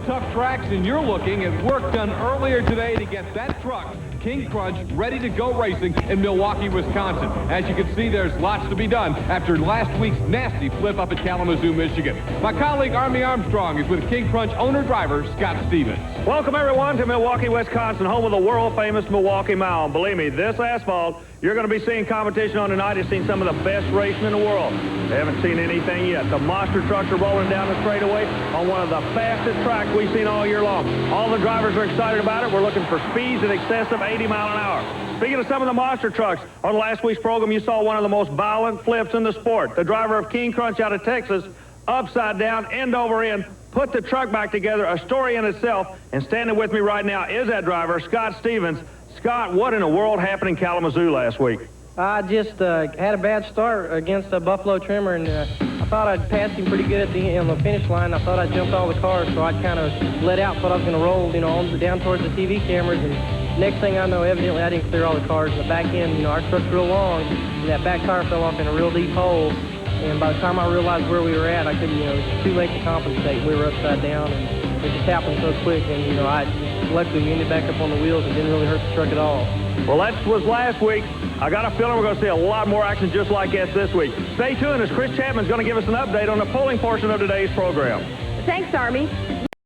Tuff Trax, and you're looking at work done earlier today to get that truck, King Crunch, ready to go racing in Milwaukee, Wisconsin. As you can see, there's lots to be done after last week's nasty flip up at Kalamazoo, Michigan. My colleague Army Armstrong is with King Crunch owner-driver Scott Stevens. Welcome, everyone, to Milwaukee, Wisconsin, home of the world-famous Milwaukee Mile. And believe me, this asphalt, you're going to be seeing competition on tonight. You've seen some of the best racing in the world. They haven't seen anything yet. The monster trucks are rolling down the straightaway on one of the fastest tracks we've seen all year long. All the drivers are excited about it. We're looking for speeds in excess of 80 miles an hour. Speaking of some of the monster trucks, on last week's program, you saw one of the most violent flips in the sport. The driver of King Crunch out of Texas, upside down, end over end, put the truck back together, a story in itself. And standing with me right now is that driver, Scott Stevens. Scott, what in the world happened in Kalamazoo last week? I just had a bad start against a Buffalo Trimmer, and I thought I'd passed him pretty good on the finish line. I thought I jumped all the cars, so I kind of let out, thought I was going to roll, down towards the TV cameras, and next thing I know, evidently I didn't clear all the cars. In the back end, our truck's real long, and that back tire fell off in a real deep hole. And by the time I realized where we were at, I couldn't, it was too late to compensate. We were upside down, and it just happened so quick. And, luckily we ended back up on the wheels and didn't really hurt the truck at all. Well, that was last week. I got a feeling we're going to see a lot more action just like this week. Stay tuned as Chris Chapman's going to give us an update on the pulling portion of today's program. Thanks, Army.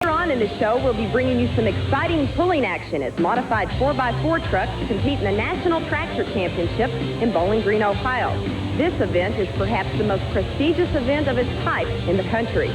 Later on in the show, we'll be bringing you some exciting pulling action as modified 4x4 trucks compete in the National Tractor Championship in Bowling Green, Ohio. This event is perhaps the most prestigious event of its type in the country.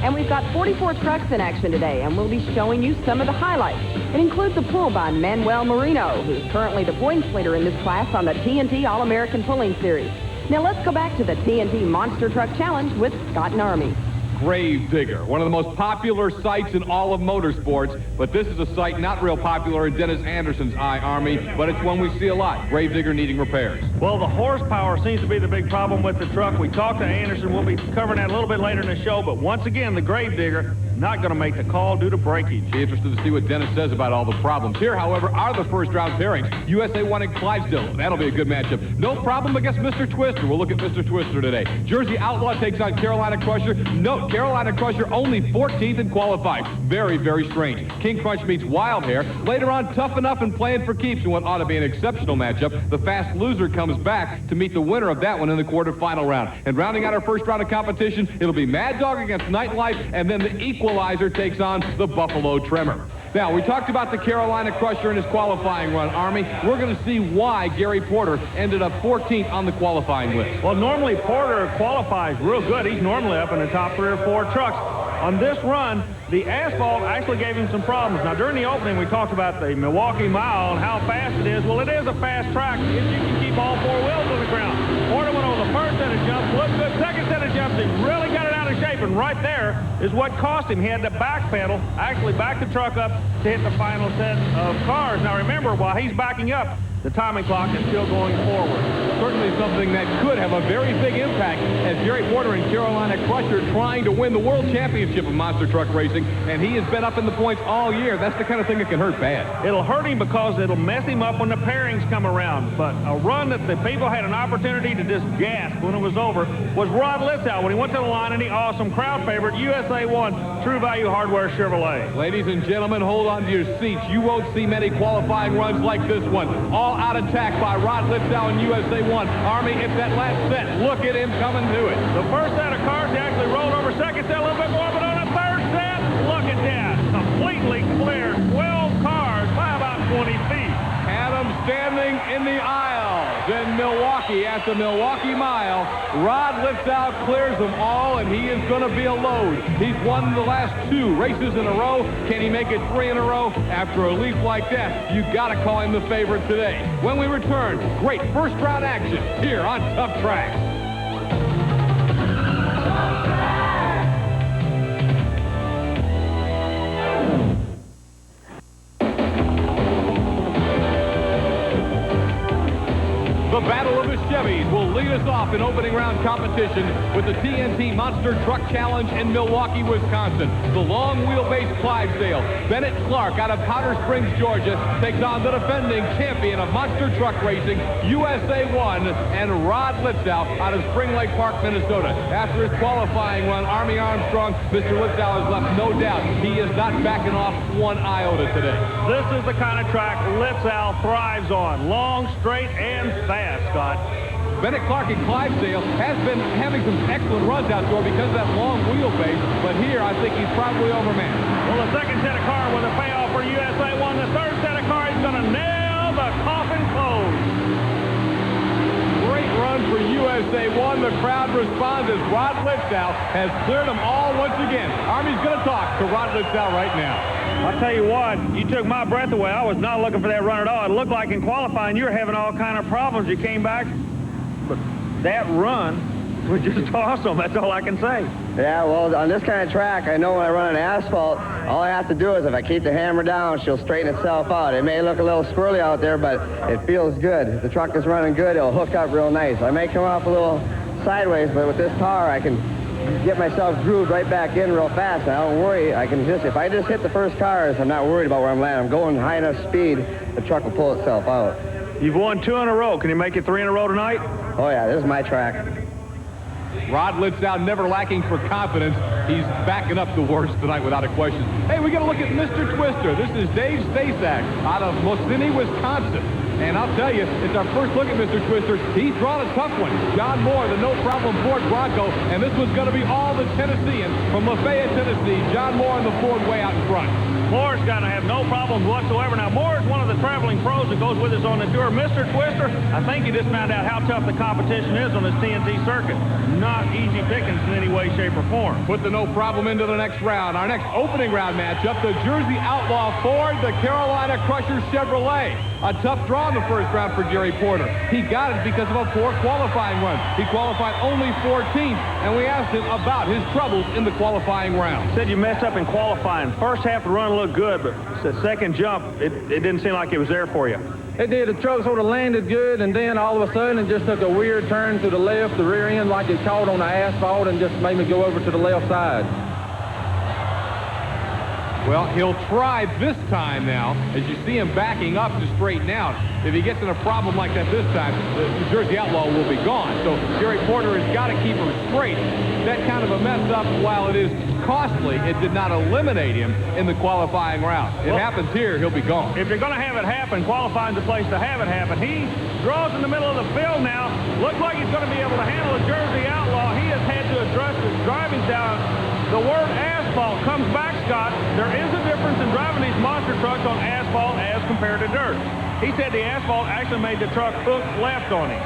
And we've got 44 trucks in action today, and we'll be showing you some of the highlights. It includes a pull by Manuel Marino, who's currently the points leader in this class on the TNT All-American Pulling Series. Now let's go back to the TNT Monster Truck Challenge with Scott and Army. Grave Digger, one of the most popular sites in all of motorsports, but this is a site not real popular in Dennis Anderson's eye, Army, but it's one we see a lot. Grave Digger needing repairs. Well, the horsepower seems to be the big problem with the truck. We talked to Anderson. We'll be covering that a little bit later in the show, but once again, the Grave Digger not going to make the call due to breakage. Be interested to see what Dennis says about all the problems. Here, however, are the first-round pairings. USA 1 and Clydesdale. That'll be a good matchup. No problem against Mr. Twister. We'll look at Mr. Twister today. Jersey Outlaw takes on Carolina Crusher. Note, Carolina Crusher only 14th in qualifying. Very, very strange. King Crunch meets Wild Hair. Later on, Tough Enough and Playing for Keeps in what ought to be an exceptional matchup. The Fast Loser comes back to meet the winner of that one in the quarterfinal round. And rounding out our first round of competition, it'll be Mad Dog against Nightlife, and then the Equalizer takes on the Buffalo Trimmer. Now, we talked about the Carolina Crusher in his qualifying run, Army. We're going to see why Gary Porter ended up 14th on the qualifying list. Well, normally Porter qualifies real good. He's normally up in the top 3 or 4 trucks. On this run, the asphalt actually gave him some problems. Now, during the opening, we talked about the Milwaukee Mile and how fast it is. Well, it is a fast track if you can keep all 4 wheels on the ground. Porter went over the first set of jumps, looked good. Second set of jumps, he really got it out of shape, and right there is what cost him. He had to backpedal, actually back the truck up to hit the final set of cars. Now, remember, while he's backing up, the timing clock is still going forward. Certainly something that could have a very big impact as Gary Porter and Carolina Crusher trying to win the World Championship of monster truck racing, and he has been up in the points all year. That's the kind of thing that can hurt bad. It'll hurt him because it'll mess him up when the pairings come around. But a run that the people had an opportunity to just gasp when it was over was Rod Litzow when he went to the line in the awesome crowd favorite USA 1 True Value Hardware Chevrolet. Ladies and gentlemen, hold on to your seats. You won't see many qualifying runs like this one. All out attack by Rod Litzow in USA 1. Army, it's that last set. Look at him coming to it. The first set of cars, he actually rolled over. Second set, a little bit more, but on the third set, look at that. Completely cleared 12 cars by about 20 feet. Adam standing in the aisles in Milwaukee at the Milwaukee Mile. Rod Litzow clears them all, and he is going to be a load. He's won the last 2 races in a row. Can he make it 3 in a row? After a leap like that, you got to call him the favorite today. When we return, great first-round action here on Tuff Trax. The battle of the Chevys will lead us off in opening round competition with the TNT Monster Truck Challenge in Milwaukee, Wisconsin. The long wheelbase Clydesdale. Bennett Clark out of Powder Springs, Georgia, takes on the defending champion of monster truck racing, USA 1, and Rod Litzow out of Spring Lake Park, Minnesota. After his qualifying run, Army Armstrong, Mr. Litzow has left no doubt he is not backing off one iota today. This is the kind of track Litzow thrives on. Long, straight, and fast, Scott. Bennett Clark in Clydesdale has been having some excellent runs out there because of that long wheelbase, but here I think he's probably overmanned. Well, the second set of car with a payoff for USA 1. The third set of car, he's going to nail the coffin close. Great run for USA 1. The crowd responds as Rod Litzow has cleared them all once again. Army's going to talk to Rod Litzow right now. I'll tell you what, you took my breath away. I was not looking for that run at all. It looked like in qualifying you were having all kind of problems. You came back, but that run was just awesome. That's all I can say. Yeah, well, on this kind of track, I know when I run on asphalt, all I have to do is if I keep the hammer down, she'll straighten itself out. It may look a little squirrely out there, but it feels good. If the truck is running good, it'll hook up real nice. I may come off a little sideways, but with this car, I can get myself grooved right back in real fast. I don't worry. I can just, if I just hit the first cars, I'm not worried about where I'm landing. I'm going high enough speed, the truck will pull itself out. You've won 2 in a row. Can you make it 3 in a row tonight? Oh, yeah, this is my track. Rod Litzow never lacking for confidence. He's backing up the worst tonight without a question. Hey, we got to look at Mr. Twister. This is Dave Stasak out of Mosini, Wisconsin. And I'll tell you, it's our first look at Mr. Twister. He's drawn a tough one. John Moore, the no-problem Ford Bronco, and this one's going to be all the Tennesseans from Lafayette, Tennessee. John Moore and the Ford way out in front. Moore's going to have no problems whatsoever. Now, Moore's one of the traveling pros that goes with us on the tour. Mr. Twister, I think he just found out how tough the competition is on this TNT circuit. Not easy pickings in any way, shape, or form. Put the no problem into the next round. Our next opening round matchup, the Jersey Outlaw Ford, the Carolina Crusher Chevrolet. A tough draw in the first round for Jerry Porter. He got it because of a poor qualifying run. He qualified only 14th, and we asked him about his troubles in the qualifying round. Said you messed up in qualifying. First half of the run looked good, but the second jump, it didn't seem like it was there for you. It did. The truck sort of landed good, and then all of a sudden it just took a weird turn to the left, the rear end, like it caught on the asphalt, and just made me go over to the left side. Well, he'll try this time now, as you see him backing up to straighten out. If he gets in a problem like that this time, the Jersey Outlaw will be gone. So Jerry Porter has got to keep her straight. That kind of a mess up, while it is costly, it did not eliminate him in the qualifying round. It happens here, he'll be gone. If you're going to have it happen, qualifying's the place to have it happen. He draws in the middle of the field now. Looks like he's going to be able to handle a Jersey Outlaw. He has had to address his driving down. The word asphalt comes back, Scott. There is a difference in driving these monster trucks on asphalt as compared to dirt. He said the asphalt actually made the truck hook left on him.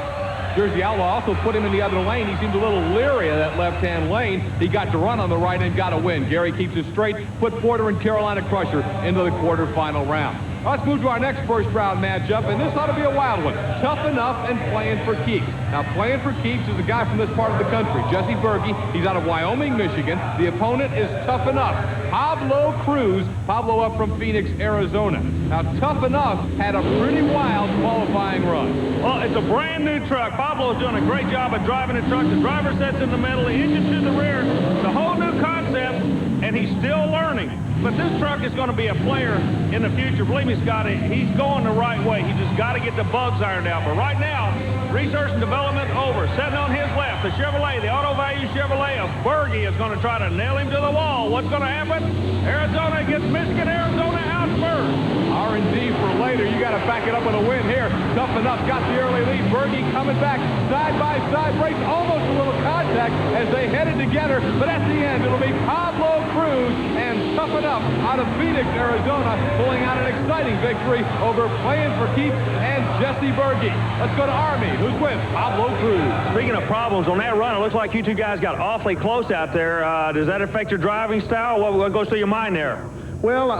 Jersey Outlaw also put him in the other lane. He seemed a little leery of that left-hand lane. He got to run on the right and got a win. Gary keeps it straight, put Porter and Carolina Crusher into the quarterfinal round. Let's move to our next first-round matchup, and this ought to be a wild one. Tough Enough and Playing for Keeps. Now, Playing for Keeps is a guy from this part of the country, Jesse Berge. He's out of Wyoming, Michigan. The opponent is Tough Enough, Pablo Cruz. Pablo up from Phoenix, Arizona. Now, Tough Enough had a pretty wild qualifying run. Well, it's a brand-new truck. Pablo's doing a great job of driving the truck. The driver sits in the middle, the engine to the rear. It's a whole new concept, and he's still learning. But this truck is going to be a player in the future. Believe me, Scotty, he's going the right way. He just got to get the bugs ironed out. But right now, research and development over. Sitting on his left, the Chevrolet, the Auto Value Chevrolet of Berge is going to try to nail him to the wall. What's going to happen? Arizona gets Michigan, Arizona out first. R&D for later. You got to back it up with a win here. Tough Enough got the early lead. Berge coming back side-by-side race. Almost a little contact as they headed together. But at the end, it'll be Pablo Cruz and Tough Enough out of Phoenix, Arizona, pulling out an exciting victory over Playing for Keeps and Jesse Berge. Let's go to Army, who's with Pablo Cruz. Speaking of problems, on that run, it looks like you two guys got awfully close out there. Does that affect your driving style? What goes through your mind there? Well,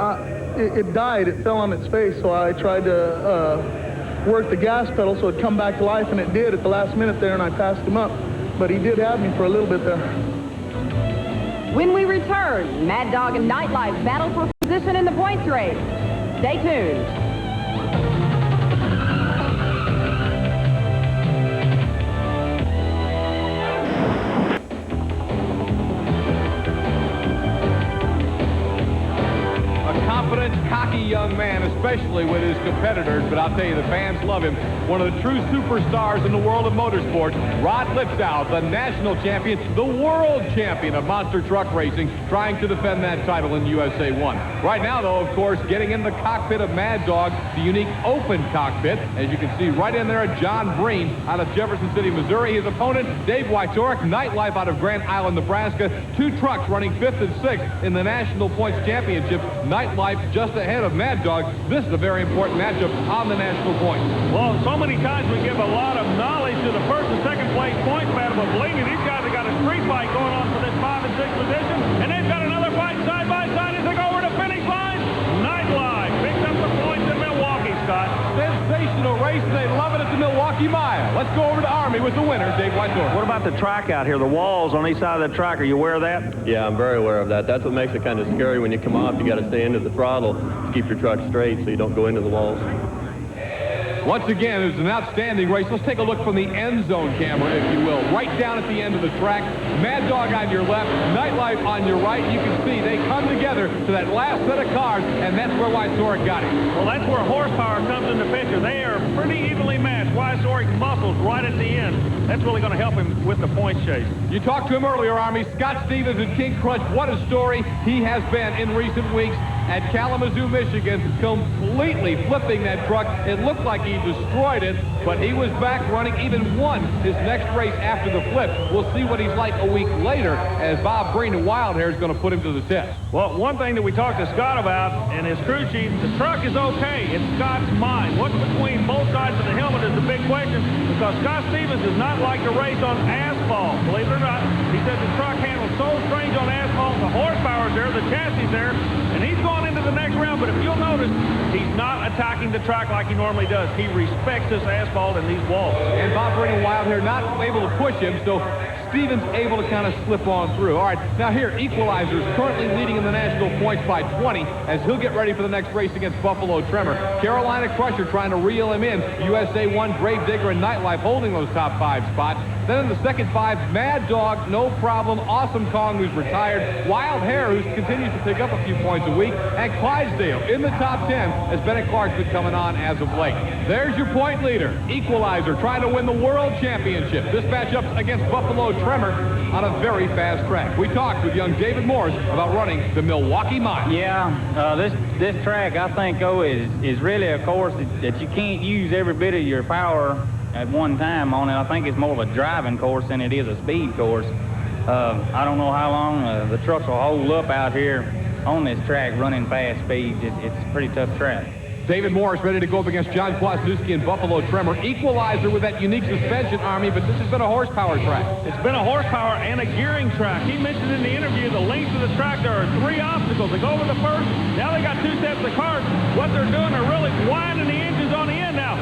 it died. It fell on its face, so I tried to work the gas pedal so it'd come back to life, and it did at the last minute there, and I passed him up. But he did have me for a little bit there. When we return, Mad Dog and Nightlife battle for position in the points race. Stay tuned. A confident, cocky young man, especially with his competitors, but I'll tell you, the fans love him. One of the true superstars in the world of motorsports, Rod Lipsow, the national champion, the world champion of monster truck racing, trying to defend that title in USA 1. Right now, though, of course, getting in the cockpit of Mad Dog, the unique open cockpit. As you can see right in there, John Breen out of Jefferson City, Missouri. His opponent, Dave Wytorek, Nightlife out of Grand Island, Nebraska. Two trucks running 5th and 6th in the National Points Championship. Nightlife just ahead of Mad Dog. This is a very important matchup on the national points. Well, so many times we give a lot of knowledge to the first and second place points battle, but believe me, these guys have got a street fight going on for this 5 and 6 position, and they've got another fight side by side as they go over the finish line. Nightlife picks up the points in Milwaukee, Scott. Sensational race. They love it at the Milwaukee Mile. Let's go over to Army with the winner, Dave Wytorek. What about the track out here, the walls on each side of the track? Are you aware of that? Yeah, I'm very aware of that. That's what makes it kind of scary when you come off. You got to stay into the throttle to keep your truck straight so you don't go into the walls. Once again, it was an outstanding race. Let's take a look from the end zone camera, if you will. Right down at the end of the track. Mad Dog on your left, Nightlife on your right. You can see they come together to that last set of cars, and that's where Wytorek got it. Well, that's where horsepower comes into picture. They are pretty evenly matched. Wytorek's muscles right at the end. That's really going to help him with the points chase. You talked to him earlier, Army. Scott Stevens and King Crunch. What a story he has been in recent weeks at Kalamazoo, Michigan, completely flipping that truck. It looked like he destroyed it, but he was back running, even won his next race after the flip. We'll see what he's like a week later as Bob Breen and Wildhair is going to put him to the test. Well, one thing that we talked to Scott about and his crew chief, the truck is okay. It's Scott's mind. What's between both sides of the helmet is the big question, because Scott Stevens does not like to race on asphalt. Believe it or not, he said the truck handles so strange on asphalt. The horsepower's there, the chassis there, and he's going into the next round. But if you'll notice, he's not attacking the track like he normally does. He respects this asphalt and these walls. And Bob Breen and Wildhair not able to push him, so Stevens able to kind of slip on through. All right, now here, Equalizer is currently leading in the national points by 20 as he'll get ready for the next race against Buffalo Tremor. Carolina Crusher trying to reel him in. USA 1, Gravedigger, and Nightlife holding those top 5 spots. Then in the second 5, Mad Dog, no problem. Awesome Kong, who's retired. Wildhair, who continues to pick up a few points a week. And Clydesdale in the top 10 as Bennett Clark's been coming on as of late. There's your point leader. Equalizer trying to win the World Championship. This matchup against Buffalo Tremor on a very fast track. We talked with young David Morris about running the Milwaukee Mile. Yeah, this track, I think, is really a course that you can't use every bit of your power at one time on it. I think it's more of a driving course than it is a speed course. I don't know how long the trucks will hold up out here on this track running fast speeds. It's a pretty tough track. David Morris ready to go up against John Kwasniewski and Buffalo Tremor. Equalizer with that unique suspension, Army, but this has been a horsepower track. It's been a horsepower and a gearing track. He mentioned in the interview the length of the track. There are 3 obstacles. They go over the first. Now they got 2 sets of cars. What they're doing, they're really winding the engines on the end now.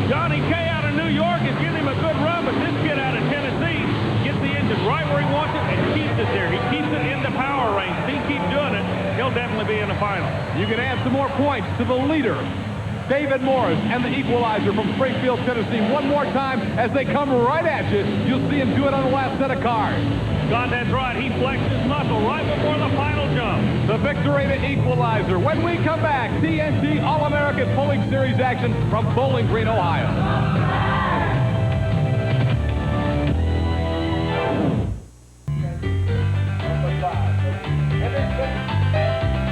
Johnny K out of New York is giving him a good run, but this kid out of Tennessee gets the engine right where he wants it and keeps it there. He keeps it in the power range. If he keeps doing it, he'll definitely be in the final. You can add some more points to the leader, David Morris, and the Equalizer from Springfield, Tennessee. One more time as they come right at you. You'll see him do it on the last set of cars. God, that's right. He flexed his muscle right before the final jump. The victory to Equalizer. When we come back, TNT All-American Pulling Series action from Bowling Green, Ohio.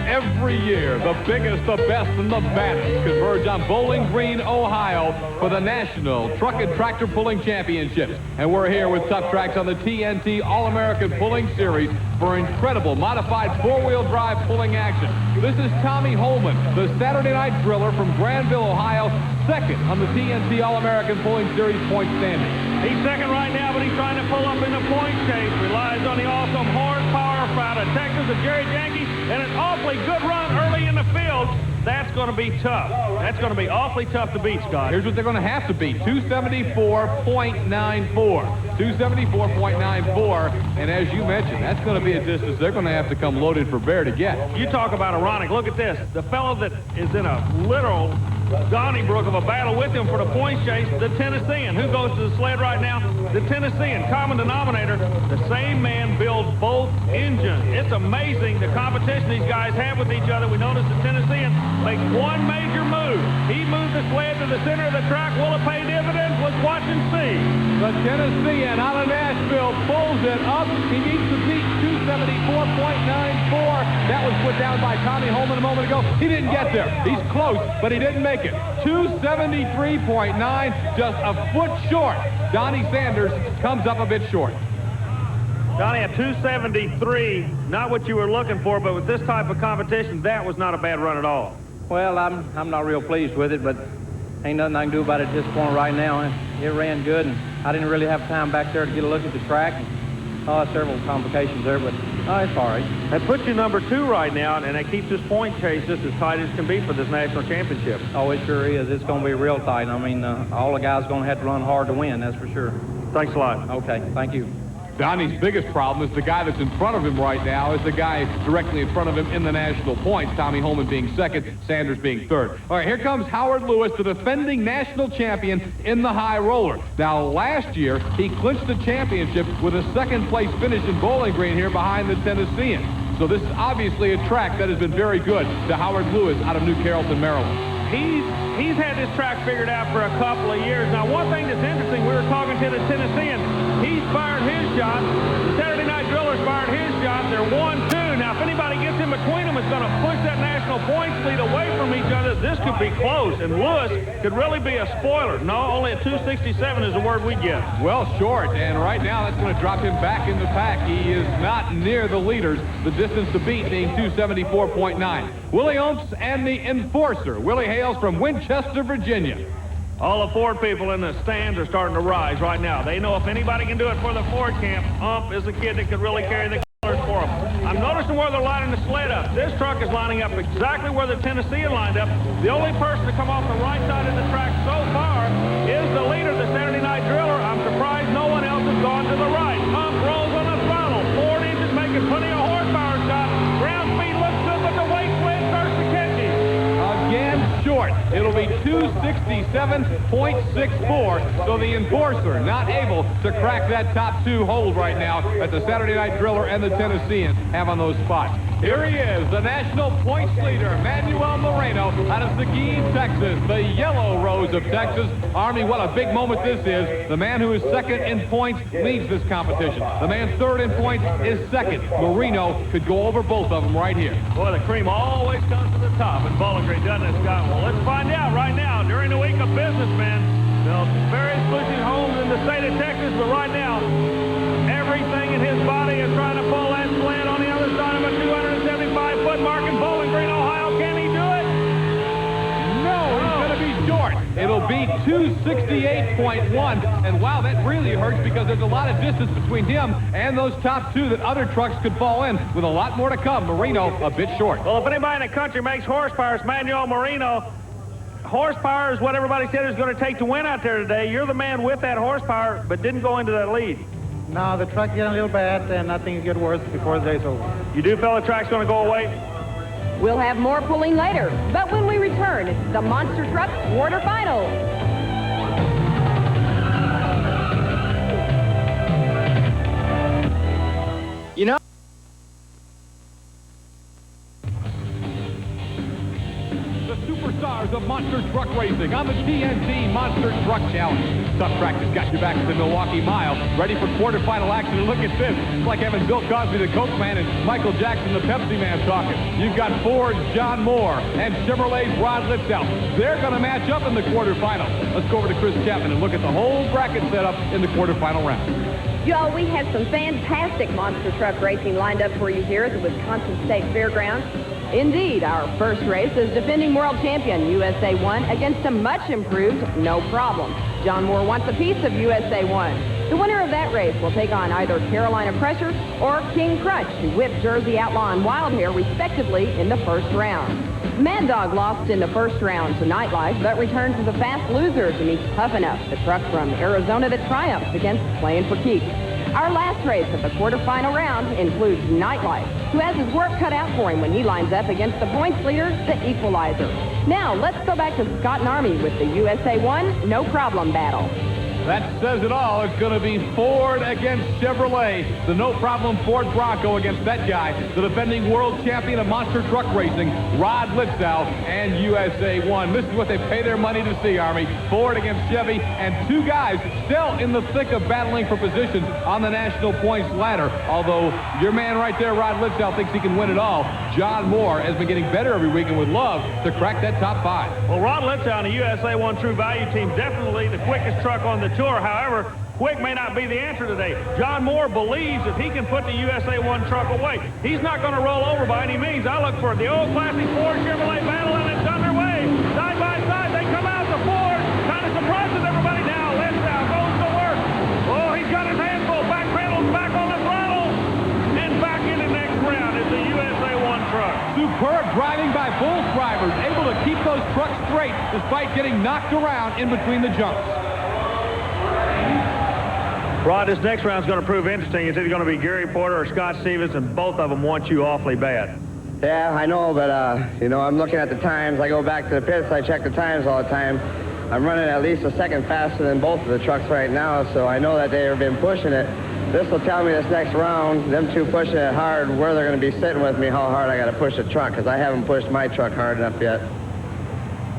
Every year, the biggest, the best, and the baddest converge on Bowling Green, Ohio for the National Truck and Tractor Pulling Championships. And we're here with Tuff Trax on the TNT All-American Pulling Series for incredible modified 4-wheel drive pulling action. This is Tommy Holman, the Saturday Night Driller from Granville, Ohio, second on the TNT All-American Pulling Series point standing. He's second right now, but he's trying to pull up in the point chase. Relies on the awesome horsepower out of Texas of Jerry Janke, and an awfully good run early in the field. That's going to be tough. That's going to be awfully tough to beat, Scott. Here's what they're going to have to beat, 274.94. 274.94, and as you mentioned, that's going to be a distance they're going to have to come loaded for bear to get. You talk about ironic. Look at this. The fellow that is in a literal Donnybrook of a battle with him for the points chase, the Tennessean. Who goes to the sled right now? The Tennessean. Common denominator, the same man builds both engines. It's amazing the competition these guys have with each other. We notice the Tennessean makes one major move. He moves the sled to the center of the track. Will it pay dividends? Let's watch and see. The Tennessean out of Nashville pulls it up. He needs to beat 274.94. That was put down by Tommy Holman a moment ago. He didn't get there. He's close, but he didn't make it. 273.9, just a foot short. Donnie Sanders comes up a bit short. Donnie, at 273, not what you were looking for, but with this type of competition, that was not a bad run at all. Well, I'm not real pleased with it, but ain't nothing I can do about it at this point right now. It ran good, and I didn't really have time back there to get a look at the track. Several complications there, but it's all right. That puts you number 2 right now, and that keeps this point chase just as tight as can be for this national championship. Oh, it sure is. It's going to be real tight. I mean, all the guys are going to have to run hard to win, that's for sure. Thanks a lot. Okay, thank you. Donnie's biggest problem is the guy that's in front of him right now is the guy directly in front of him in the national points, Tommy Holman being second, Sanders being third. All right, here comes Howard Lewis, the defending national champion in the high roller. Now, last year, he clinched the championship with a second-place finish in Bowling Green here behind the Tennessean. So this is obviously a track that has been very good to Howard Lewis out of New Carrollton, Maryland. He's had this track figured out for a couple of years. Now, one thing that's interesting, we were talking to the Tennessean. He's fired his shot. The Saturday Night Driller's fired his shot. They're 1-2. Now, if anybody gets in between them, it's going to push that national points lead away from each other. This could be close, and Lewis could really be a spoiler. No, only a 267 is the word we get. Well, short, and right now that's going to drop him back in the pack. He is not near the leaders, the distance to beat being 274.9. Willie Oates and the Enforcer. Willie hails from Winchester, Virginia. All the Ford people in the stands are starting to rise right now. They know if anybody can do it for the Ford camp, Ump is the kid that could really carry the colors for them. I'm noticing where they're lining the sled up. This truck is lining up exactly where the Tennessean lined up. The only person to come off the right side of the track so far is the leader, the Saturday Night Driller. I'm surprised no one else has gone to the right. Ump rolls on the throttle. 4 inches making plenty of horsepower shot. Ground speed looks good, but the weight sled starts to catch him. Again, short. It'll be 267.64, so the Enforcer not able to crack that top 2 hold right now that the Saturday Night Driller and the Tennessean have on those spots. Here he is, the national points leader, Manuel Moreno, out of Seguin, Texas, the Yellow Rose of Texas. Army, what a big moment this is. The man who is second in points leads this competition. The man third in points is second. Moreno could go over both of them right here. Boy, the cream always comes to the top in Bowling Green, doesn't it, Scott? Well, let's find out right now. During the week of businessmen, built various exclusive homes in the state of Texas, but right now, everything in his body is trying to pull that sled on the other side of a 275-foot mark in Bowling Green, Ohio. Can he do it? No, he's going to be short. It'll be 268.1, and wow, that really hurts because there's a lot of distance between him and those top 2 that other trucks could fall in, with a lot more to come. Moreno a bit short. Well, if anybody in the country makes horsepower, it's Manuel Moreno. Horsepower is what everybody said it was going to take to win out there today. You're the man with that horsepower, but didn't go into that lead. No, the track's getting a little bad, and I think it'll get worse before the day's over. You do feel the track's going to go away? We'll have more pulling later, but when we return, it's the Monster Truck Quarterfinal. You know, The superstars of Monster Truck Racing on the TNT Monster Truck Challenge. Tuff Trax has got you back at the Milwaukee Mile, ready for quarterfinal action. And look at this. It's like having Bill Cosby, the Coke Man, and Michael Jackson, the Pepsi Man, talking. You've got Ford's John Moore and Chevrolet's Rod Liptow. They're going to match up in the quarterfinal. Let's go over to Chris Chapman and look at the whole bracket setup in the quarterfinal round. Joe, we have some fantastic monster truck racing lined up for you here at the Wisconsin State Fairgrounds. Indeed, our first race is defending world champion USA 1 against a much improved No Problem. John Moore wants a piece of USA 1. The winner of that race will take on either Carolina Pressure or King Crunch, who whipped Jersey Outlaw and Wild Hair respectively in the first round. Mad Dog lost in the first round to Nightlife, but returned to the Fast Loser to meet Tough Enough, the truck from Arizona that triumphs against Playing for Keeps. Our last race of the quarterfinal round includes Nightlife, who has his work cut out for him when he lines up against the points leader, the Equalizer. Now, let's go back to Scott and Army with the USA 1 No Problem battle. That says it all. It's going to be Ford against Chevrolet. The no-problem Ford Bronco against that guy, the defending world champion of monster truck racing, Rod Litzow, and USA 1. This is what they pay their money to see, Army. Ford against Chevy, and two guys still in the thick of battling for position on the national points ladder. Although your man right there, Rod Litzow, thinks he can win it all. John Moore has been getting better every week and would love to crack that top 5. Well, Rod Litzow and the USA 1 True Value team, definitely the quickest truck on the tour. However, quick may not be the answer today. John Moore believes if he can put the USA 1 truck away, he's not going to roll over by any means. I look for the old classic Ford Chevrolet battle, and it's underway. Side by side, they come out. The Ford kind of surprises everybody now. Litzow goes to work. Oh, he's got his hands full. Back pedals back on the throttle. And back in the next round is the USA 1 truck. Superb driving by both drivers, able to keep those trucks straight despite getting knocked around in between the jumps. Rod, this next round is going to prove interesting. It's either going to be Gary Porter or Scott Stevens, and both of them want you awfully bad. Yeah, I know, but, you know, I'm looking at the times. I go back to the pits. I check the times all the time. I'm running at least a second faster than both of the trucks right now, so I know that they've been pushing it. This will tell me this next round, them two pushing it hard, where they're going to be sitting with me, how hard I got to push the truck, because I haven't pushed my truck hard enough yet.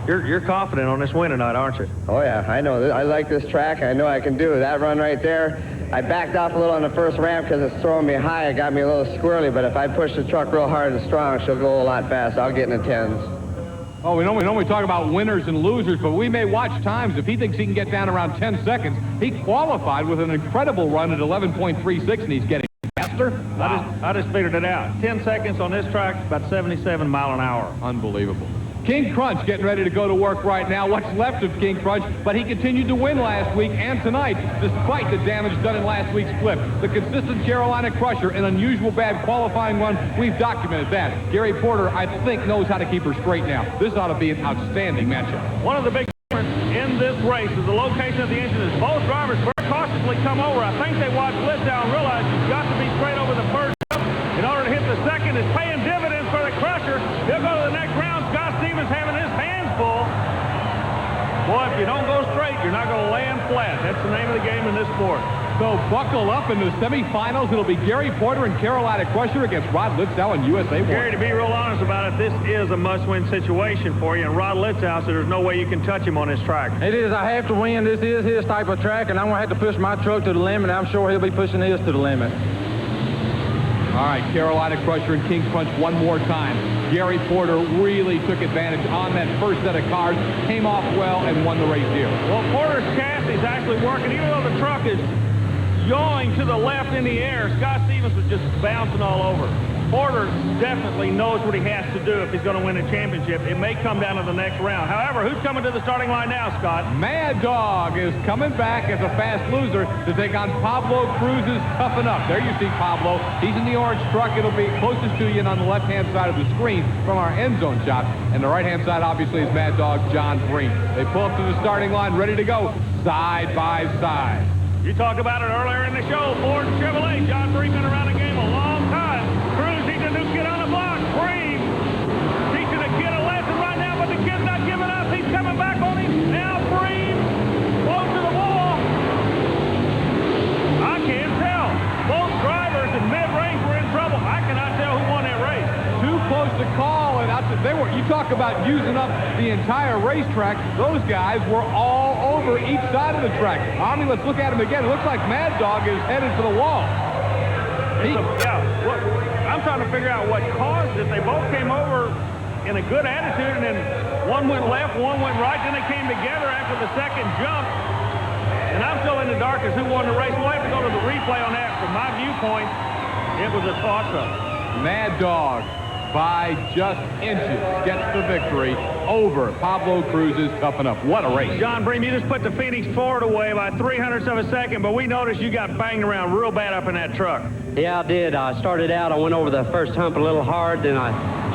You're confident on this win tonight, aren't you? Oh, yeah, I know. I like this track. I know I can do that run right there. I backed off a little on the first ramp because it's throwing me high. It got me a little squirrely, but if I push the truck real hard and strong, she'll go a lot fast. I'll get in the 10s. Oh, we normally talk about winners and losers, but we may watch times. If he thinks he can get down around 10 seconds, he qualified with an incredible run at 11.36, and he's getting faster. Wow. I just figured it out. 10 seconds on this track, about 77 mile an hour. Unbelievable. King Crunch getting ready to go to work right now. What's left of King Crunch, but he continued to win last week and tonight, despite the damage done in last week's flip. The consistent Carolina Crusher, an unusual bad qualifying run, we've documented that. Gary Porter, I think, knows how to keep her straight now. This ought to be an outstanding matchup. One of the big differences in this race is the location of the engine. As both drivers very cautiously come over, I think they watched Litzow and realized you've got to be straight over the first jump in order to hit the second. It's paying dividends for the Crusher. He'll go to the next round. Scott Stevens having his hands full. Boy, if you don't go straight, you're not going to land flat. That's the name of the game in this sport. So buckle up in the semifinals. It'll be Gary Porter and Carolina Crusher against Rod Litzow and USA 1. Gary, to be real honest about it, this is a must-win situation for you. And Rod Litzow said there's no way you can touch him on this track. It is. I have to win. This is his type of track, and I'm going to have to push my truck to the limit. I'm sure he'll be pushing his to the limit. All right, Carolina Crusher and King Crunch one more time. Gary Porter really took advantage on that first set of cars, came off well, and won the race here. Well, Porter's chassis is actually working. Even though the truck is yawing to the left in the air, Scott Stevens was just bouncing all over. Porter definitely knows what he has to do if he's going to win a championship. It may come down to the next round. However, who's coming to the starting line now, Scott? Mad Dog is coming back as a fast loser to take on Pablo Cruz's Toughen Up. There you see Pablo. He's in the orange truck. It'll be closest to you and on the left-hand side of the screen from our end zone shot. And the right-hand side, obviously, is Mad Dog John Breen. They pull up to the starting line, ready to go, side by side. You talked about it earlier in the show. Ford and Chevrolet. John Breen been around the game a long time. Cruz, he can get on the block. Breen teaching a kid a lesson right now, but the kid's not giving up. He's coming back on him. Now Breen close to the wall. I can't tell. Both drivers in mid-range were in trouble. I cannot tell who won that race. Too close to call, and you talk about using up the entire racetrack. Those guys were all over each side of the track. Army, let's look at him again. It looks like Mad Dog is headed for the wall. I'm trying to figure out what caused it. They both came over in a good attitude, and then one went left, one went right. Then they came together after the second jump. And I'm still in the dark as who won the race. We'll have to go to the replay on that. From my viewpoint, it was a toss-up. Mad Dog, by just inches, gets the victory over Pablo Cruz's Toughen Up. What a race. John Bream, you just put the Phoenix Ford away by 300ths of a second, but we noticed you got banged around real bad up in that truck. Yeah, I did. I started out, I went over the first hump a little hard, then I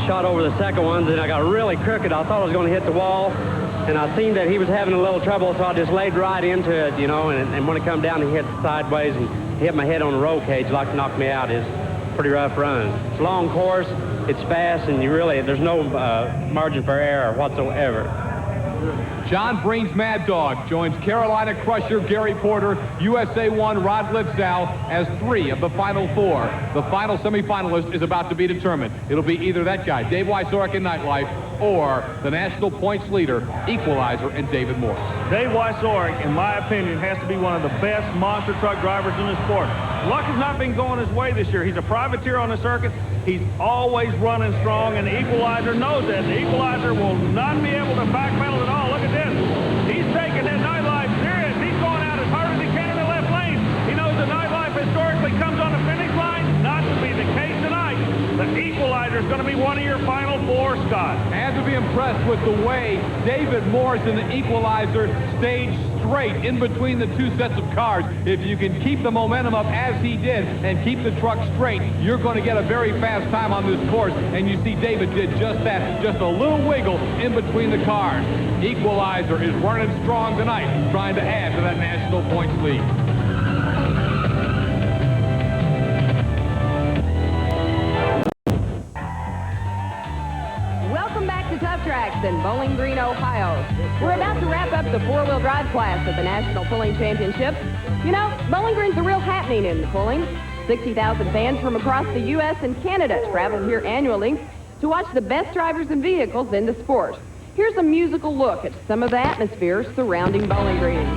shot over the second one, then I got really crooked. I thought I was going to hit the wall, and I seen that he was having a little trouble, so I just laid right into it, you know, and when it come down, he hit sideways and hit my head on the roll cage like to knock me out. It's a pretty rough run. It's a long course, it's fast, and there's no margin for error whatsoever. John Breen's Mad Dog joins Carolina Crusher Gary Porter, USA 1 Rod Litzau as 3 of the final 4. The final semifinalist is about to be determined. It'll be either that guy, Dave Wysorek in Nightlife, or the national points leader, Equalizer, and David Morse. Dave Wysorek, in my opinion, has to be one of the best monster truck drivers in the sport. Luck has not been going his way this year. He's a privateer on the circuit. He's always running strong, and the Equalizer knows that. The Equalizer will not be able to backpedal at all. Look at this. He's taking that Nightlife serious. He's going out as hard as he can in the left lane. He knows the Nightlife historically comes on the finish line. Not to be the case tonight. The Equalizer is going to be one of your final 4, Scott. I had to be impressed with the way David Morse and the Equalizer stayed straight in between the 2 sets of cars. If you can keep the momentum up as he did and keep the truck straight, you're going to get a very fast time on this course. And you see David did just that, just a little wiggle in between the cars. Equalizer is running strong tonight, trying to add to that national points lead. Welcome back to Tuff Trax in Bowling Green, Ohio. We're about to wrap up the 4-wheel drive class at the National Pulling Championships. You know, Bowling Green's a real happening in the pulling. 60,000 fans from across the U.S. and Canada travel here annually to watch the best drivers and vehicles in the sport. Here's a musical look at some of the atmosphere surrounding Bowling Green.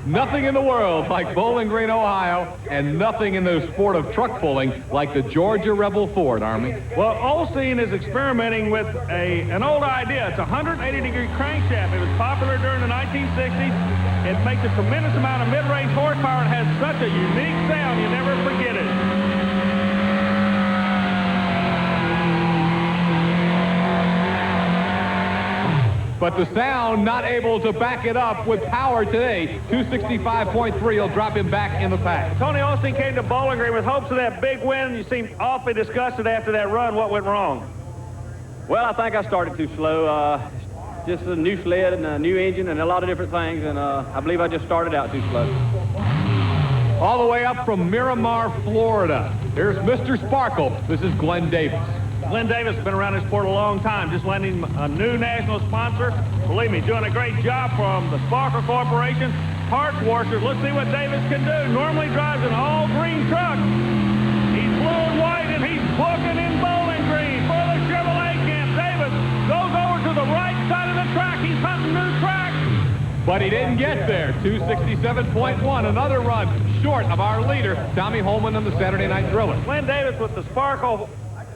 Nothing in the world like Bowling Green, Ohio, and nothing in the sport of truck pulling like the Georgia Rebel Ford, Army. Well, Olstein is experimenting with an old idea. It's a 180-degree crankshaft. It was popular during the 1960s. It makes a tremendous amount of mid-range horsepower and has such a unique sound, you never forget it. But the sound not able to back it up with power today. 265.3 will drop him back in the pack. Tony Olstein came to Bowling Green with hopes of that big win. You seemed awfully disgusted after that run. What went wrong? Well, I think I started too slow. Just a new sled and a new engine and a lot of different things, and I believe I just started out too slow. All the way up from Miramar, Florida. Here's Mr. Sparkle. This is Glenn Davis. Glenn Davis has been around this sport a long time, just landing a new national sponsor. Believe me, doing a great job from the Sparkle Corporation. Parts washers, let's see what Davis can do. Normally drives an all-green truck. He's blue and white, and he's booking in Bowling Green for the Chevrolet camp. Davis goes over to the right side of the track. He's hunting new track. But he didn't get there. 267.1, another run short of our leader, Tommy Holman on the Saturday Night Thriller. Glenn Davis with the Sparkle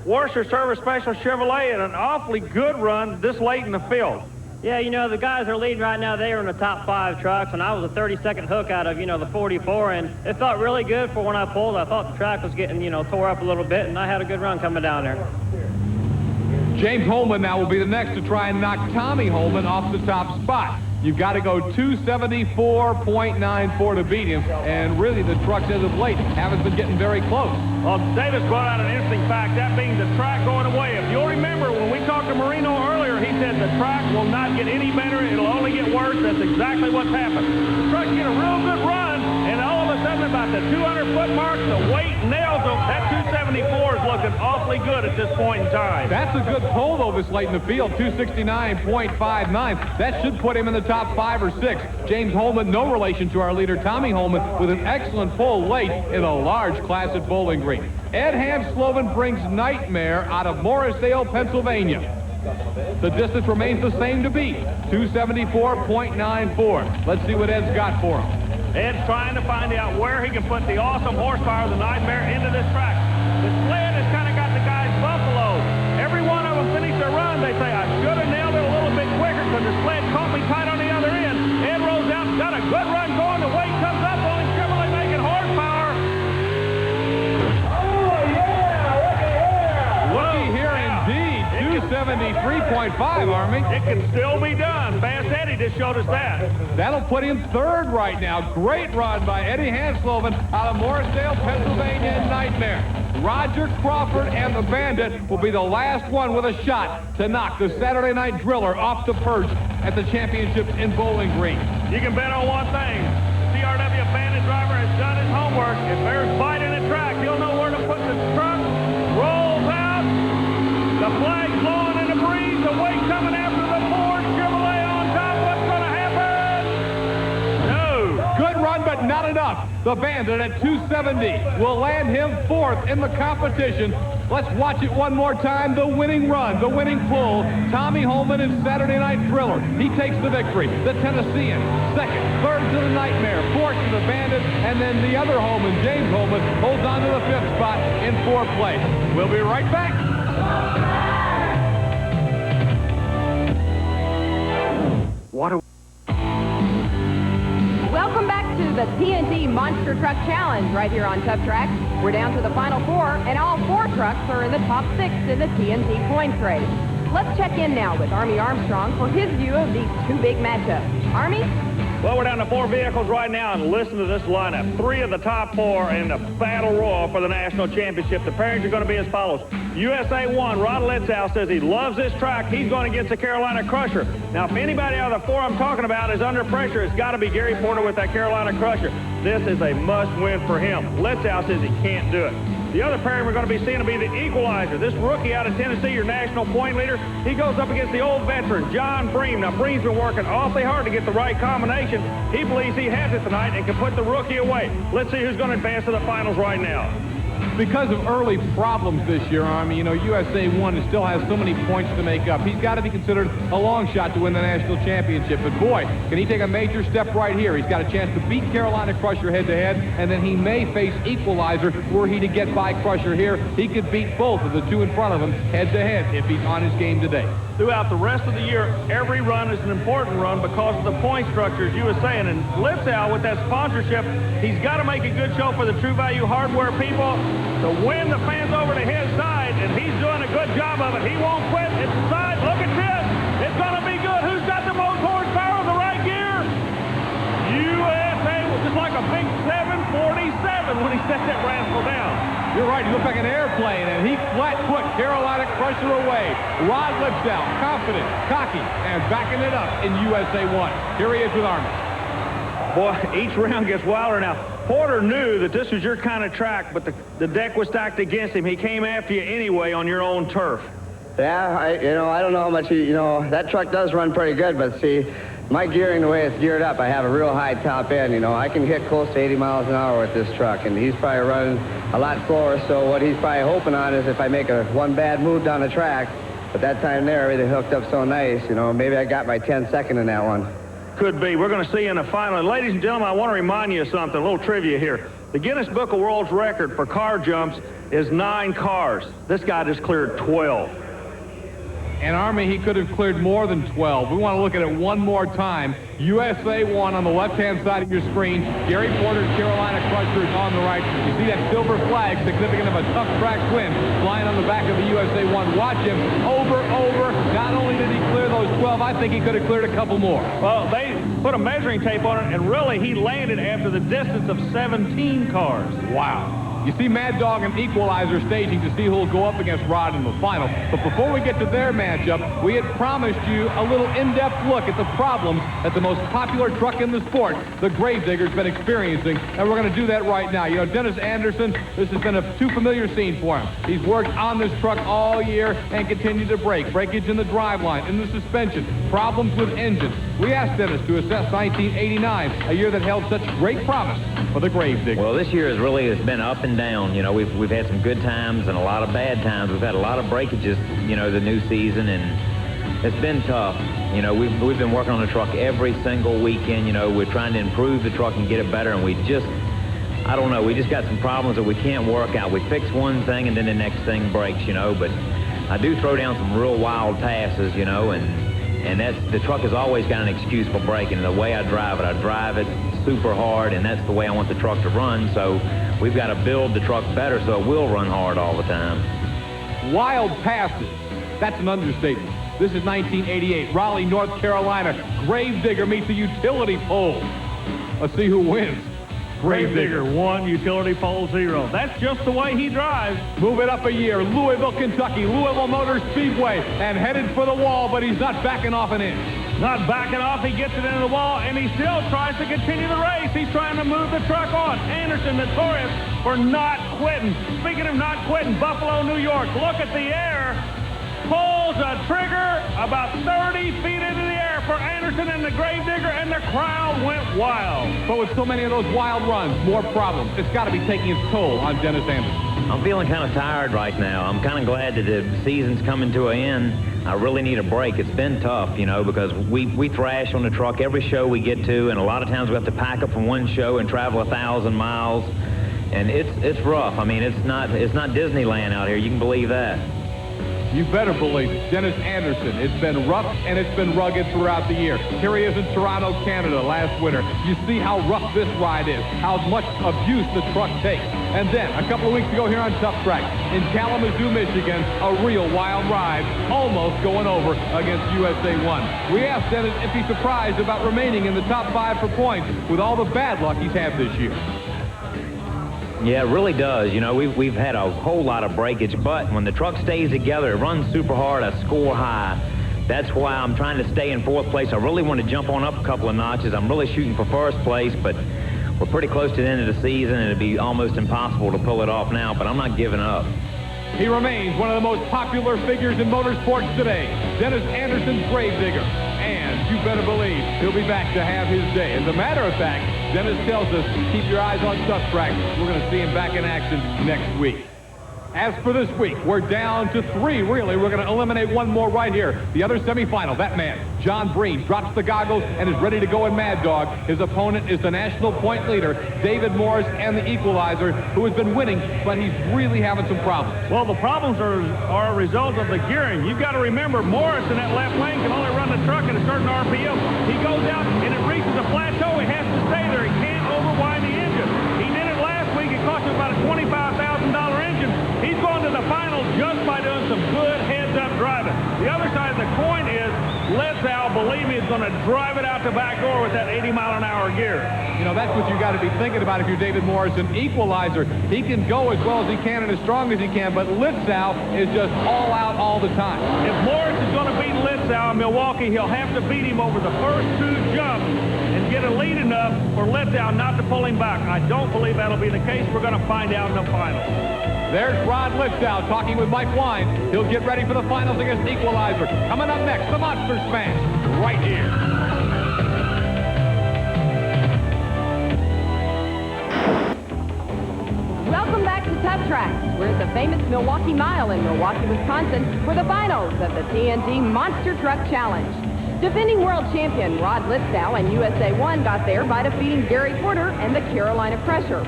Washer Service Special Chevrolet, and an awfully good run this late in the field. Yeah, you know, the guys are leading right now. They are in the top 5 trucks, and I was a 30-second hook out of, you know, the 44, and it felt really good for when I pulled. I thought the track was getting, you know, tore up a little bit, and I had a good run coming down there. James Holman now will be the next to try and knock Tommy Holman off the top spot. You've got to go 274.94 to beat him, and really the trucks as of late haven't been getting very close. Well, Davis brought out an interesting fact, that being the track going away. If you'll remember, when we talked to Marino earlier, he said the track will not get any better, it'll only get worse. That's exactly what's happened. The trucks get a real good run, and all of a sudden, about about the 200-foot mark. The weight nails them. That 274 is looking awfully good at this point in time. That's a good pull, though, this late in the field, 269.59. That should put him in the top 5 or 6. James Holman, no relation to our leader, Tommy Holman, with an excellent pull late in a large class at Bowling Green. Ed Hansloven brings Nightmare out of Morrisdale, Pennsylvania. The distance remains the same to beat, 274.94. Let's see what Ed's got for him. Ed's trying to find out where he can put the awesome horsepower of the Nightmare into this track. The sled has kind of got the guys buffaloed. Every one of them finished their run. They say, I should have nailed it a little bit quicker because the sled caught me tight on the other end. Ed rolls out, got a good run going. The weight comes up on him. Chevrolet making horsepower. Oh, yeah, looky here indeed. 273.5, Army. It can still be done. Fast Eddie just showed us that. That'll put him 3rd right now. Great run by Eddie Hansloven out of Morrisdale, Pennsylvania, Nightmare. Roger Crawford and the Bandit will be the last one with a shot to knock the Saturday Night Driller off the perch at the championships in Bowling Green. You can bet on one thing. The CRW Bandit driver has done his homework. If there's fight in the track, he'll know where to put the truck. Rolls out. The flag blowing in the breeze. The weight coming after the Ford Chevrolet on top. What's going to happen? No. Good run, but not enough. The Bandit at 270 will land him 4th in the competition. Let's watch it one more time. The winning run, the winning pull. Tommy Holman in Saturday Night Thriller. He takes the victory. The Tennessean, 2nd, 3rd to the Nightmare, 4th to the Bandit, and then the other Holman, James Holman, holds on to the 5th spot in 4th place. We'll be right back. Welcome back to the TNT Monster Truck Challenge right here on Tuff Trax. We're down to the final 4, and all 4 trucks are in the top 6 in the TNT points race. Let's check in now with Army Armstrong for his view of these 2 big matchups. Army? Well, we're down to 4 vehicles right now, and listen to this lineup. 3 of the top 4 in the battle royal for the national championship. The pairings are going to be as follows. USA 1, Rod Litzow says he loves this track. He's going against the Carolina Crusher. Now, if anybody out of the 4 I'm talking about is under pressure, it's got to be Gary Porter with that Carolina Crusher. This is a must-win for him. Litzow says he can't do it. The other pairing we're going to be seeing will be the equalizer. This rookie out of Tennessee, your national point leader, he goes up against the old veteran, John Bream. Now, Bream's been working awfully hard to get the right combination. He believes he has it tonight and can put the rookie away. Let's see who's going to advance to the finals right now. Because of early problems this year, Army, you know, USA 1 still has so many points to make up. He's got to be considered a long shot to win the national championship. But boy, can he take a major step right here. He's got a chance to beat Carolina Crusher head-to-head, and then he may face equalizer. Were he to get by Crusher here, he could beat both of the 2 in front of him head-to-head if he's on his game today. Throughout the rest of the year, every run is an important run because of the point structures you were saying. And Litzow, with that sponsorship, he's got to make a good show for the True Value Hardware people to win the fans over to his side, and he's doing a good job of it. He won't quit. It's the side. Look at this. It's going to be good. Who's got the most horsepower in the right gear? USA was just like a big 747 when he set that rascal down. You're right, he looked like an airplane, and he flat put Carolina Crusher away. Rod Litzow, confident, cocky, and backing it up in USA 1. Here he is with Army. Boy, each round gets wilder now. Porter knew that this was your kind of track, but the deck was stacked against him. He came after you anyway on your own turf. Yeah, I don't know how much, that truck does run pretty good, but see, my gearing, the way it's geared up, I have a real high top end, I can hit close to 80 miles an hour with this truck, and he's probably running a lot slower, so what he's probably hoping on is if I make one bad move down the track, but that time there, everything hooked up so nice, maybe I got my 10-second in that one. Could be. We're going to see in the final. And ladies and gentlemen, I want to remind you of something, a little trivia here. The Guinness Book of World Record for car jumps is 9 cars. This guy just cleared 12. And Army, he could have cleared more than 12. We want to look at it one more time. USA 1 on the left-hand side of your screen. Gary Porter's Carolina Crusher is on the right. You see that silver flag, significant of a Tuff Trax win, flying on the back of the USA 1. Watch him over. Not only did he clear those 12, I think he could have cleared a couple more. Well, they put a measuring tape on it, and really he landed after the distance of 17 cars. Wow. You see Mad Dog and Equalizer staging to see who will go up against Rod in the final. But before we get to their matchup, we had promised you a little in-depth look at the problems that the most popular truck in the sport, the Gravedigger's been experiencing, and we're going to do that right now. You know, Dennis Anderson, this has been a too familiar scene for him. He's worked on this truck all year and continued to break. Breakage in the driveline, in the suspension, problems with engines. We asked Dennis to assess 1989, a year that held such great promise for the Gravedigger. Well, this year has been up and down. You know, we've had some good times and a lot of bad times. We've had a lot of breakages, you know, the new season, and it's been tough. You know, we've been working on the truck every single weekend. You know, we're trying to improve the truck and get it better, and we just got some problems that we can't work out. We fix one thing and then the next thing breaks, you know, but I do throw down some real wild passes, you know, and the truck has always got an excuse for braking. And the way I drive it super hard, and that's the way I want the truck to run. So we've got to build the truck better so it will run hard all the time. Wild passes. That's an understatement. This is 1988, Raleigh, North Carolina. Gravedigger meets a utility pole. Let's see who wins. Gravedigger 1, utility pole 0. That's just the way he drives. Move it up a year, Louisville, Kentucky, Louisville Motor Speedway, and headed for the wall, but he's not backing off an inch. Not backing off, he gets it into the wall, and he still tries to continue the race. He's trying to move the truck on. Anderson, notorious for not quitting. Speaking of not quitting, Buffalo, New York, look at the air. Pulls a trigger about 30 feet into the air for Anderson and the Gravedigger, and the crowd went wild. But with so many of those wild runs, more problems. It's got to be taking its toll on Dennis Anderson. I'm feeling kind of tired right now. I'm kind of glad that the season's coming to an end. I really need a break. It's been tough, you know, because we thrash on the truck every show we get to, and a lot of times we have to pack up from one show and travel 1,000 miles, and it's rough. I mean, it's not Disneyland out here. You can believe that. You better believe it. Dennis Anderson. It's been rough and it's been rugged throughout the year. Here he is in Toronto, Canada last winter. You see how rough this ride is, how much abuse the truck takes. And then, a couple of weeks ago here on Tuff Trax, in Kalamazoo, Michigan, a real wild ride, almost going over against USA 1. We asked Dennis if he's surprised about remaining in the top 5 for points with all the bad luck he's had this year. Yeah, it really does. You know, we've had a whole lot of breakage, but when the truck stays together, it runs super hard, I score high. That's why I'm trying to stay in 4th place. I really want to jump on up a couple of notches. I'm really shooting for 1st place, but we're pretty close to the end of the season, and it'd be almost impossible to pull it off now, but I'm not giving up. He remains one of the most popular figures in motorsports today, Dennis Anderson's Gravedigger. And you better believe he'll be back to have his day. As a matter of fact, Dennis tells us, keep your eyes on Tuff Trax. We're going to see him back in action next week. As for this week, we're down to 3, really. We're going to eliminate one more right here. The other semifinal, that man, John Breen, drops the goggles and is ready to go in Mad Dog. His opponent is the national point leader, David Morris, and the Equalizer, who has been winning, but he's really having some problems. Well, the problems are a result of the gearing. You've got to remember, Morris in that left lane can only run the truck at a certain RPM. He goes out and it reaches a plateau. He has to stay there. He can't overwind the engine. He did it last week. It cost him about a $25,000 engine. He's going to the final just by doing some good heads-up driving. The other side of the coin is Litzow, believe me, is going to drive it out the back door with that 80-mile-an-hour gear. You know, that's what you got to be thinking about if you're David Morris. An Equalizer, he can go as well as he can and as strong as he can, but Litzow is just all out all the time. If Morris is going to beat Litzow in Milwaukee, he'll have to beat him over the first 2 jumps and get a lead enough for Litzow not to pull him back. I don't believe that'll be the case. We're going to find out in the final. There's Rod Litzow talking with Mike Wine. He'll get ready for the finals against Equalizer. Coming up next, the Monster Smash, right here. Welcome back to Tuff Trax. We're at the famous Milwaukee Mile in Milwaukee, Wisconsin for the finals of the TNT Monster Truck Challenge. Defending world champion Rod Litzow and USA 1 got there by defeating Gary Porter and the Carolina Crusher.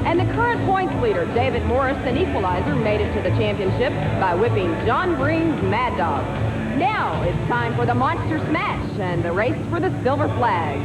And the current points leader, David Morris, an Equalizer, made it to the championship by whipping John Breen's Mad Dog. Now it's time for the Monster Smash and the race for the silver flag.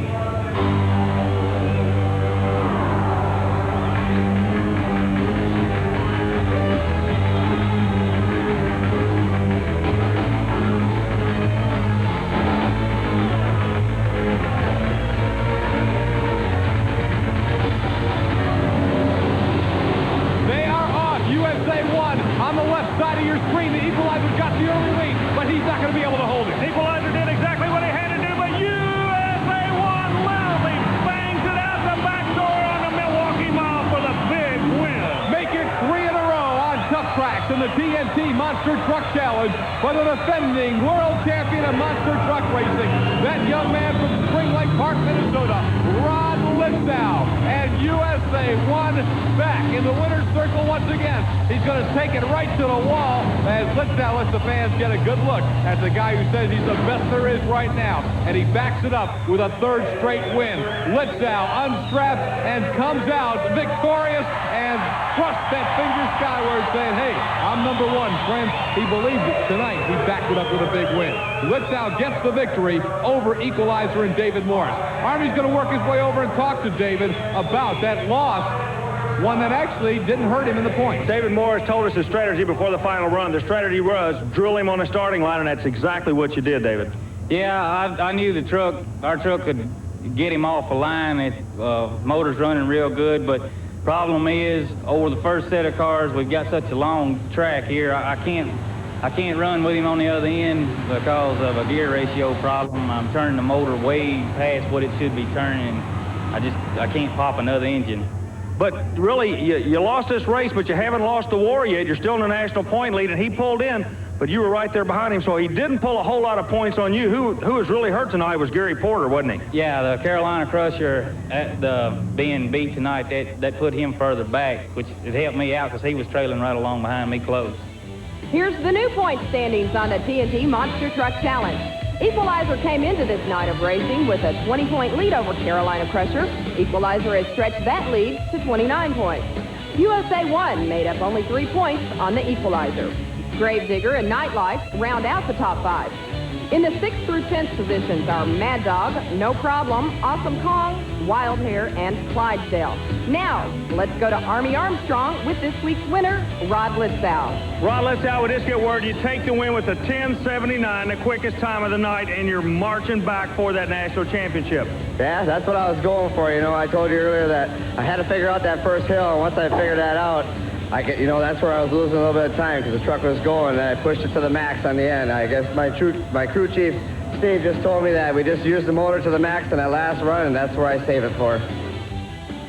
Trax in the TNT Monster Truck Challenge for the defending world champion of monster truck racing. That young man from Spring Lake Park, Minnesota, Rod Litzau. And USA 1 back in the winner's circle once again. He's going to take it right to the wall as Litzau lets the fans get a good look at the guy who says he's the best there is right now. And he backs it up with a third straight win. Litzau unstrapped and comes out victorious and thrusts that finger skyward saying, hey, I'm number one, friends. He believes it. Tonight, he backed it up with a big win. Litzau gets the victory over Equalizer and David Morris. Army's going to work his way over and talk to David about that loss, one that actually didn't hurt him in the points. David Morris told us his strategy before the final run. The strategy was drill him on the starting line, and that's exactly what you did, David. Yeah, I knew our truck could get him off the line. Motor's running real good, but problem is, over the first set of cars, we've got such a long track here. I can't run with him on the other end because of a gear ratio problem. I'm turning the motor way past what it should be turning. I can't pop another engine. But really, you lost this race, but you haven't lost the war yet. You're still in the national point lead, and he pulled in, but you were right there behind him, so he didn't pull a whole lot of points on you. Who was really hurt tonight was Gary Porter, wasn't he? Yeah, the Carolina Crusher being beat tonight, that put him further back, which it helped me out because he was trailing right along behind me close. Here's the new point standings on the TNT Monster Truck Challenge. Equalizer came into this night of racing with a 20-point lead over Carolina Crusher. Equalizer has stretched that lead to 29 points. USA 1 made up only 3 points on the Equalizer. Gravedigger and Nightlife round out the top 5. In the 6th through 10th positions are Mad Dog, No Problem, Awesome Kong, Wild Hair, and Clydesdale. Now, let's go to Army Armstrong with this week's winner, Rod Litzau. Rod Litzau, we just get word you take the win with a 10:79, the quickest time of the night, and you're marching back for that national championship. Yeah, that's what I was going for. You know, I told you earlier that I had to figure out that first hill, and once I figured that out, that's where I was losing a little bit of time because the truck was going, and I pushed it to the max on the end. I guess my crew chief, Steve, just told me that we just used the motor to the max in that last run, and that's where I saved it for.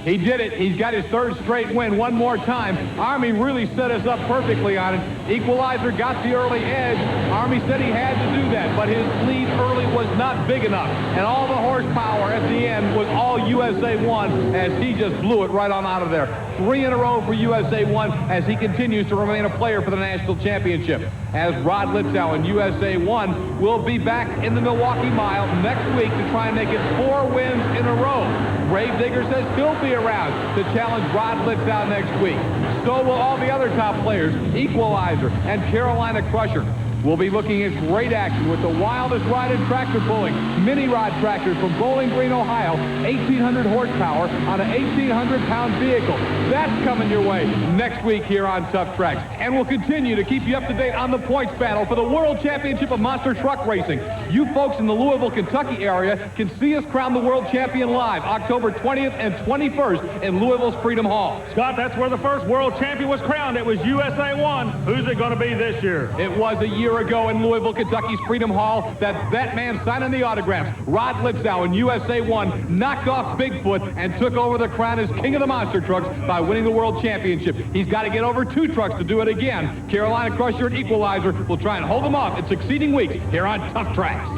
He did it. He's got his third straight win one more time. Army really set us up perfectly on it. Equalizer got the early edge. Army said he had to do that, but his lead early was not big enough. And all the horsepower at the end was all USA 1 as he just blew it right on out of there. 3 in a row for USA 1 as he continues to remain a player for the national championship. As Rod Litzau and USA 1 will be back in the Milwaukee Mile next week to try and make it 4 wins in a row. Gravedigger says he'll be around to challenge Rod Litzau next week. So will all the other top players, Equalizer and Carolina Crusher. We'll be looking at great action with the wildest ride in tractor pulling. Mini rod tractors from Bowling Green, Ohio, 1,800 horsepower on an 1,800-pound vehicle. That's coming your way next week here on Tuff Trax. And we'll continue to keep you up to date on the points battle for the World Championship of Monster Truck Racing. You folks in the Louisville, Kentucky area can see us crown the world champion live October 20th and 21st in Louisville's Freedom Hall. Scott, that's where the first world champion was crowned. It was USA 1. Who's it going to be this year? It was a year ago in Louisville, Kentucky's Freedom Hall that man signing the autographs. Rod Litzau in USA 1 knocked off Bigfoot and took over the crown as king of the monster trucks by winning the world championship. He's got to get over 2 trucks to do it again. Carolina Crusher and Equalizer will try and hold them off in succeeding weeks here on Tuff Trax.